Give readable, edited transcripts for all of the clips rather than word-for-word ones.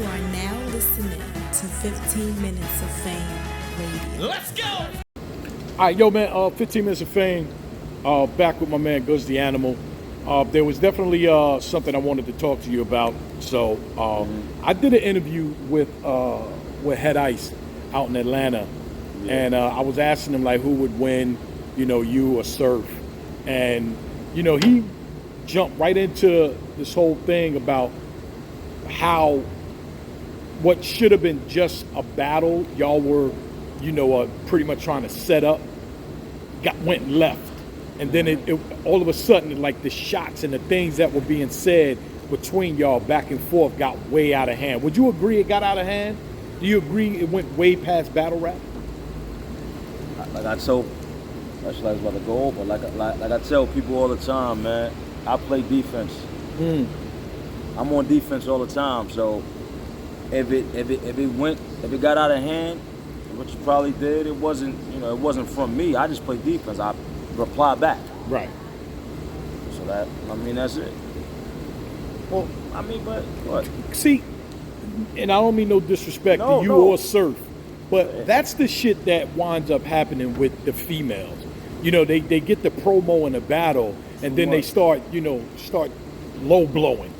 You are now listening to 15 Minutes of Fame Radio. Let's go! All right, yo, man, 15 Minutes of Fame, back with my man, Goodz the Animal. There was definitely something I wanted to talk to you about. So I did an interview with Head Ice out in Atlanta, and I was asking him, like, who would win, you or Surf. And, he jumped right into this whole thing about how what should have been just a battle, y'all were, pretty much trying to set up, went left. And then it all of a sudden, like, the shots and the things that were being said between y'all back and forth got way out of hand. Would you agree it got out of hand? Do you agree it went way past battle rap? Like I told, that's like I was about to go over. Like I tell people all the time, man, I play defense. I'm on defense all the time. So if it got out of hand, which it probably did, it wasn't from me. I just play defense. I reply back. Right. So that's it. Well, but what? See, and I don't mean no disrespect to you or Surf, but that's the shit that winds up happening with the females. They get the promo in the battle, and then they start low blowing,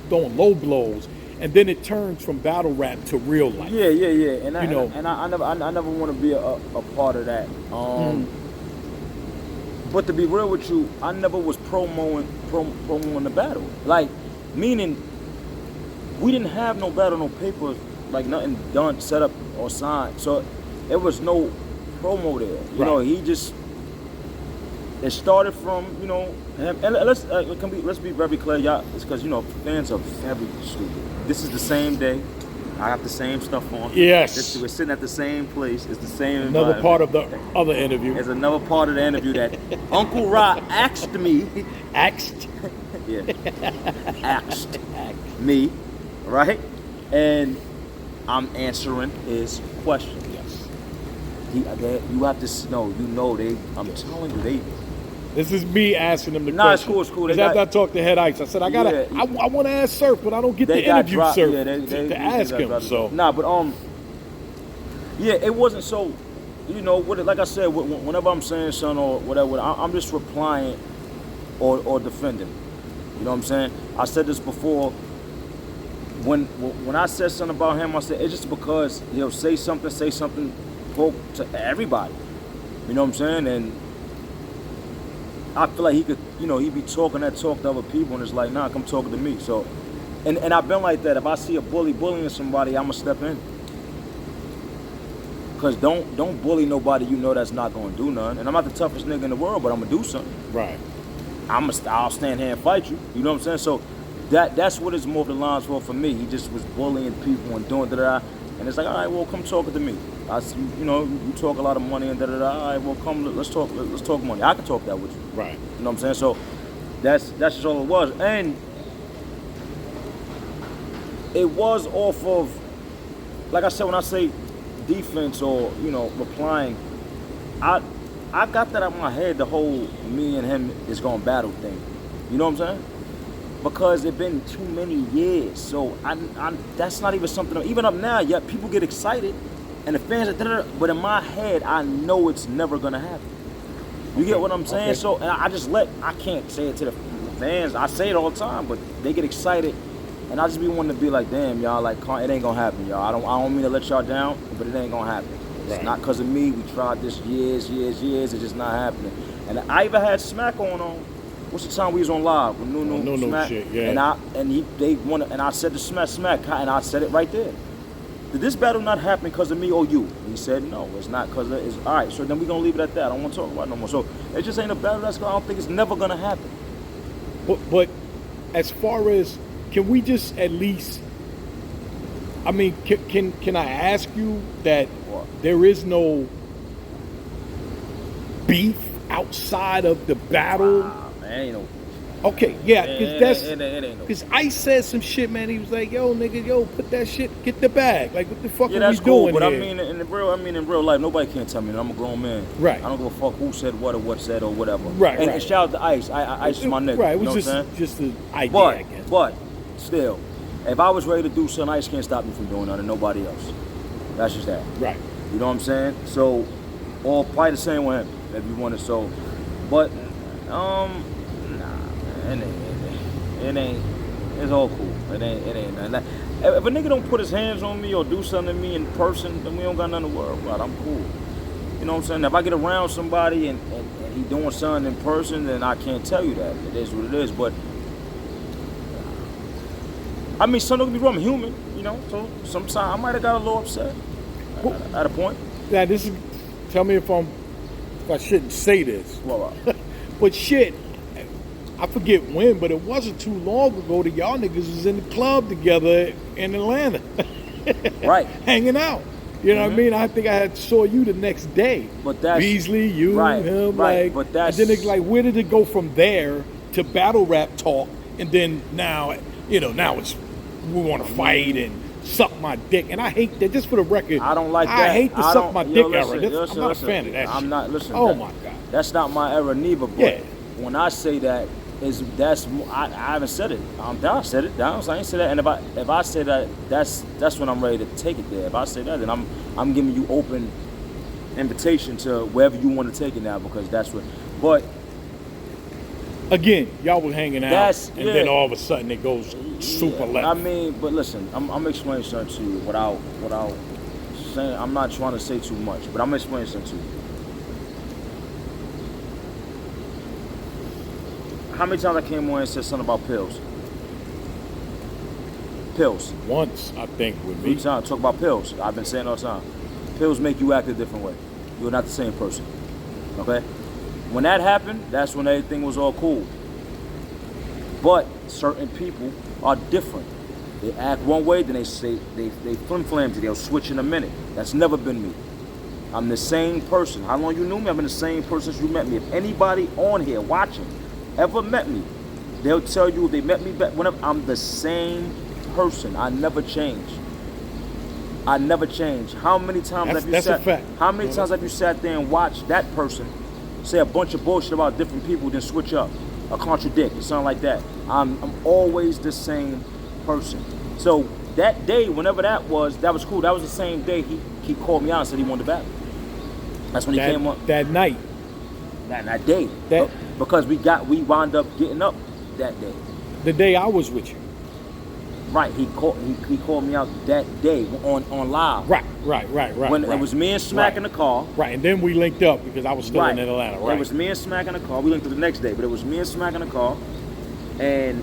throwing low blows, and then it turns from battle rap to real life. Yeah. And I never want to be a part of that. But to be real with you, I never was promoing the battle. Like, meaning we didn't have no battle, no papers, like nothing done, set up or signed. So there was no promo there. It started from him. And let's be very clear, y'all. It's because fans are very stupid. This is the same day. I have the same stuff on. Yes. We're sitting at the same place. It's the same. Another part of the other interview. There's another part of the interview that Uncle Ra asked me. Asked? Yeah. Asked me, right? And I'm answering his question. Yes. You have to know. I'm telling you, they. This is me asking them the question. Nah, it's cool. Because after I talked to Head Ice, I said, I want to ask Surf, but I don't get to interview Surf to ask him. So. Nah, but it wasn't so, like I said, whenever I'm saying something or whatever, I'm just replying or defending. You know what I'm saying? I said this before. When I said something about him, I said it's just because he'll say something to everybody. You know what I'm saying? And I feel like he could, he'd be talking that talk to other people, and it's like, nah, come talking to me. So, and I've been like that. If I see a bully bullying somebody, I'ma step in. Cause don't bully nobody that's not gonna do nothing. And I'm not the toughest nigga in the world, but I'm gonna do something. Right. I'll stand here and fight you. You know what I'm saying? So that's what it's more of the lines for me. He just was bullying people and doing da-da-da. And it's like, all right, well, come talk to me. I see, you talk a lot of money and da-da-da. All right, well, come, let's talk money. I can talk that with you. Right. You know what I'm saying? So that's just all it was. And it was off of, like I said, when I say defense or, replying, I got that out of my head, the whole me and him is going to battle thing. You know what I'm saying? Because it's been too many years. So that's not even something, even up now, yet people get excited and the fans are, but in my head, I know it's never going to happen. You get what I'm saying? Okay. So I can't say it to the fans. I say it all the time, but they get excited. And I just be wanting to be like, damn, y'all, like, it ain't going to happen, y'all. I don't mean to let y'all down, but it ain't going to happen. It's not because of me. We tried this years. It's just not happening. And I even had Smack on. What's the time we was on live with No Smack? Shit, yeah. And I said to Smack, and I said it right there. Did this battle not happen because of me or you? And he said, no, it's not because of it's all right. So then we're gonna leave it at that. I don't want to talk about it no more. So it just ain't a battle. I don't think it's never gonna happen. But as far as, can we just at least? I mean, can I ask you that there is no beef outside of the battle? Man, ain't no. Okay, yeah, because because Ice said some shit, man. He was like, "Yo, nigga, put that shit, get the bag. Like, what the fuck are we cool, doing but here?" I mean, in real life, nobody can tell me that I'm a grown man. Right. I don't give a fuck who said what or what said or whatever. Right. And shout out to Ice. Ice is my nigga. Right. It you know was what I'm saying? just an idea, I guess. But still, If I was ready to do something, I just can't stop me from doing nothing. Nobody else. That's just that. Right. You know what I'm saying? So, or probably the same with him, if you wanted. So, but nah, it ain't. It's all cool. It ain't nothing. If a nigga don't put his hands on me or do something to me in person, then we don't got nothing to worry about. I'm cool. You know what I'm saying? If I get around somebody and he doing something in person, then I can't tell you that. It is what it is. But I mean, some don't be wrong. I'm human, you know. So sometimes I might have got a little upset at a point. Now this is. Tell me if I shouldn't say this. Well, But shit, I forget when, but it wasn't too long ago that y'all niggas was in the club together in Atlanta. right. Hanging out. You know what I mean? I think I saw you the next day. But that's Beasley, you, him, right. like. But that's, and then it's like, where did it go from there to battle rap talk? And then now, now it's we want to fight and suck my dick. And I hate that. Just for the record, I don't like that. I hate the suck my dick era. I'm not a fan of that. I'm shit. not. Listen. Oh my god. That's not my era neither. But Yeah. when I say that, I haven't said it. I said it. I ain't said that. And if I say that, that's when I'm ready to take it there. If I say that, then I'm giving you open invitation to wherever you want to take it now, because that's what. But again, y'all were hanging out, and yeah. then all of a sudden it goes super left. I mean, but listen, I'm explaining something to you without saying. I'm not trying to say too much, but I'm explaining something to you. How many times I came on and said something about pills? Pills. Once, I think, with me. Every time I talk about pills, I've been saying all the time. Pills make you act a different way. You're not the same person. Okay? When that happened, that's when everything was all cool. But certain people are different. They act one way, then they say they flim-flam to you. They'll switch in a minute. That's never been me. I'm the same person. How long you knew me? I've been the same person since you met me. If anybody on here watching ever met me, they'll tell you if they met me back whenever, I'm the same person. I never change. I never change. How many times have you sat? How many times have you sat there and watched that person say a bunch of bullshit about different people, then switch up, or contradict, or something like that? I'm always the same person. So that day, whenever that was cool. That was the same day he called me out and said he wanted to battle. That's when he came up. That night. That day. Because we wound up getting up that day. The day I was with you. Right. He called me out that day on live. Right. When it was me and Smack in the car. Right, and then we linked up because I was still in Atlanta. Right. It was me and Smack in the car. We linked up the next day, but it was me and Smack in the car, and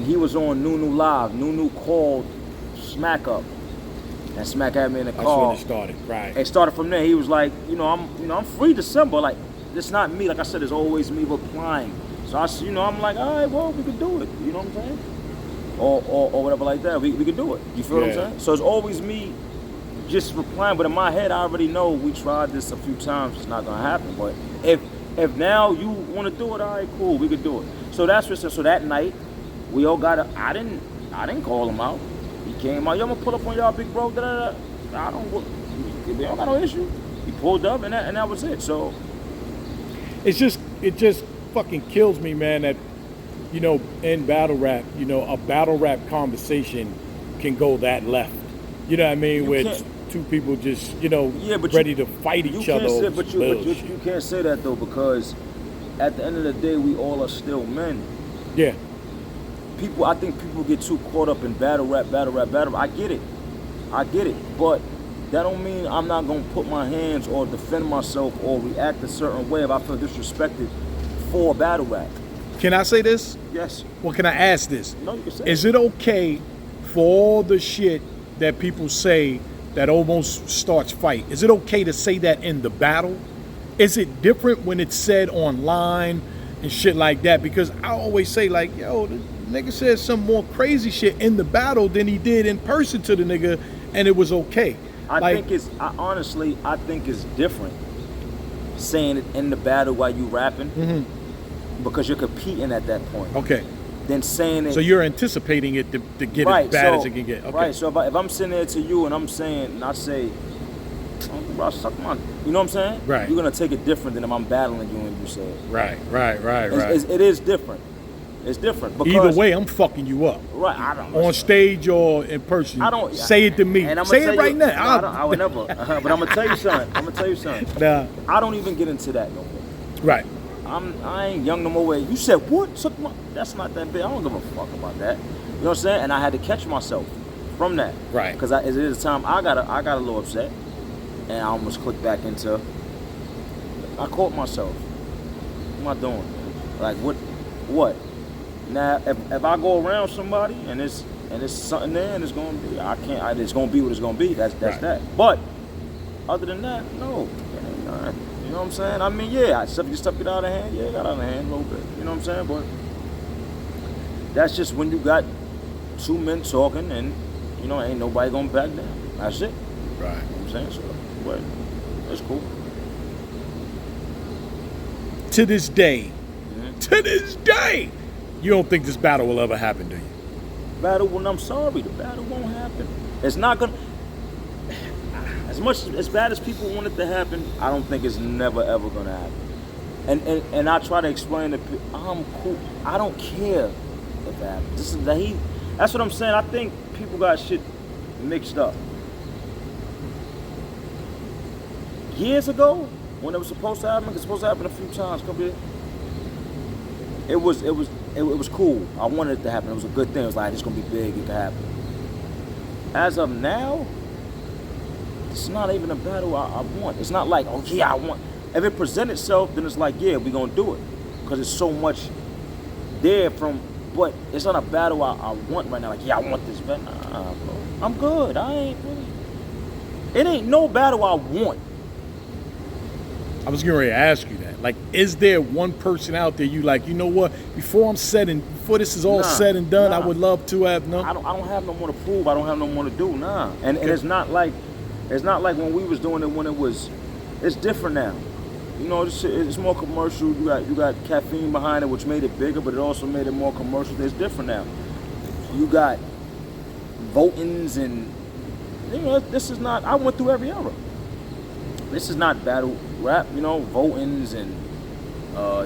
he was on Nunu Live. Nunu called Smack up. And Smack had me in the car. That's when it started, right. It started from there. He was like, I'm free December. Like, it's not me. Like I said, it's always me replying. So I'm like, all right, well, we could do it. You know what I'm saying? Or whatever like that. We could do it. You feel what I'm saying? So it's always me just replying. But in my head, I already know we tried this a few times. It's not gonna happen. But if now you want to do it, all right, cool, we could do it. So that's what. So that night, we all got. I didn't call him out. He came out. Yo, I'm gonna pull up on y'all, big bro. We don't got no issue. He pulled up, and that was it. So it just fucking kills me, man, that in battle rap, a battle rap conversation can go that left. You know what I mean? With two people just ready to fight each other. But you can't say that though, because at the end of the day, we all are still men. Yeah. I think people get too caught up in battle rap. I get it, but that don't mean I'm not gonna put my hands or defend myself or react a certain way if I feel disrespected for battle rap. Can I say this? Yes. Well, can I ask this? No, you can say Is it okay for all the shit that people say that almost starts fight? Is it okay to say that in the battle? Is it different when it's said online and shit like that? Because I always say, like, yo, the nigga said some more crazy shit in the battle than he did in person to the nigga, and it was okay. I think it's different saying it in the battle while you rapping, because you're competing at that point. Okay. Than saying it. So you're anticipating it to get as bad as it can get. Okay. Right. So if I'm sitting there to you and I'm saying, and I say, oh, bro, suck my, you know what I'm saying? Right. You're gonna take it different than if I'm battling you and you say it. Right. It is different. It's different. Because, Either way, I'm fucking you up. right? I don't. On stage or in person. I don't say it to me. And I'ma Say tell it right you, now. no, I would never. But I'm gonna tell you something. Nah. I don't even get into that no more. Right. I ain't young no more. Way you said what? That's not that big. I don't give a fuck about that. You know what I'm saying? And I had to catch myself from that. Right. Because at the time I got a little upset, and I almost clicked back into. I caught myself. What am I doing? Like what? Now if I go around somebody and it's something there and it's gonna be it's gonna be what it's gonna be. That's right. that. But other than that, no. It ain't nothing. You know what I'm saying? I mean, yeah, stuff get out of hand. Yeah, it got out of hand a little bit. You know what I'm saying? But that's just when you got two men talking and, you know, ain't nobody gonna back down. That's it. Right. You know what I'm saying? So, but that's cool. To this day, you don't think this battle will ever happen, do you? I'm sorry, the battle won't happen. It's not gonna. As bad as people want it to happen, I don't think it's never ever gonna happen. And I try to explain to people, I'm cool. I don't care if that happens. That's what I'm saying. I think people got shit mixed up. Years ago, when it was supposed to happen, it's supposed to happen a few times. It was cool. I wanted it to happen. It was a good thing. It was like, it's gonna be big. It can happen. As of now, it's not even a battle I want. It's not like, oh yeah, I want. If it presents itself, then it's like, yeah, we're gonna do it. Because it's so much there from, but it's not a battle I want right now. Like, yeah, I want this battle. Nah, bro. I'm good. It ain't no battle I want. I was getting ready to ask you that. Like, is there one person out there you like, you know what, before this is all said and done, I would love to have I don't have no more to prove. I don't have no more to do. Nah. And it's not like when we was doing it when it's different now. You know, it's more commercial. You got caffeine behind it, which made it bigger, but it also made it more commercial. It's different now. You got votings and, you know, this is not, I went through every era. This is not battle rap, you know, votings and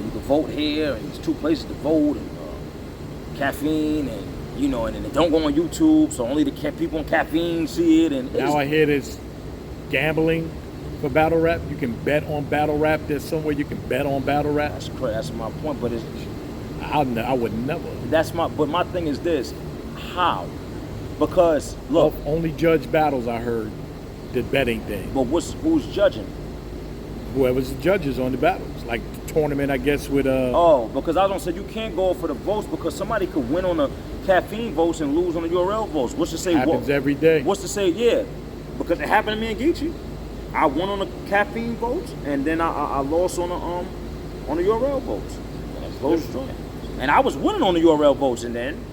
you can vote here and there's two places to vote and caffeine and, you know, and it don't go on YouTube, so only the people on caffeine see it. And now I hear there's gambling for battle rap. You can bet on battle rap. There's somewhere you can bet on battle rap. That's correct. That's my point. But I would never. But my thing is this: how? Because look, only judge battles. I heard the betting thing. But who's judging? Whoever's the judges on the battles, like the tournament, I guess. With Oh, because I was gonna say you can't go for the votes because somebody could win on the caffeine votes and lose on the URL votes. What's to say? Happens every day. What's to say? Yeah, because it happened to me and Geechee. I won on the caffeine votes, and then I lost on the URL votes. And I was winning on the URL votes, and then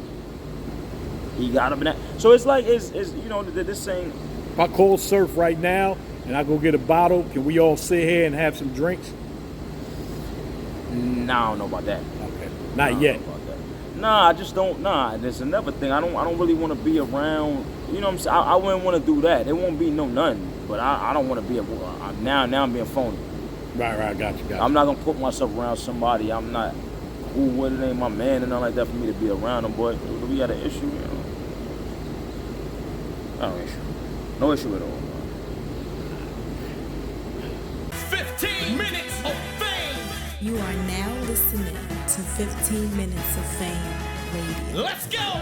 he got up in that. So it's like it's you know this saying. If I call Surf right now and I go get a bottle, can we all sit here and have some drinks? Nah, I don't know about that. Okay, not yet. Nah, I just don't. Nah, there's another thing. I don't really want to be around. You know what I'm saying? I wouldn't want to do that. There won't be nothing. But I don't want to be now I'm being phony. Right, got you. I'm not gonna put myself around somebody I'm not cool with. It ain't my man and nothing like that for me to be around them. But if we got an issue, you know, no issue. No issue at all. 15 minutes of fame. You are now listening to 15 Minutes of Fame Radio. Let's go.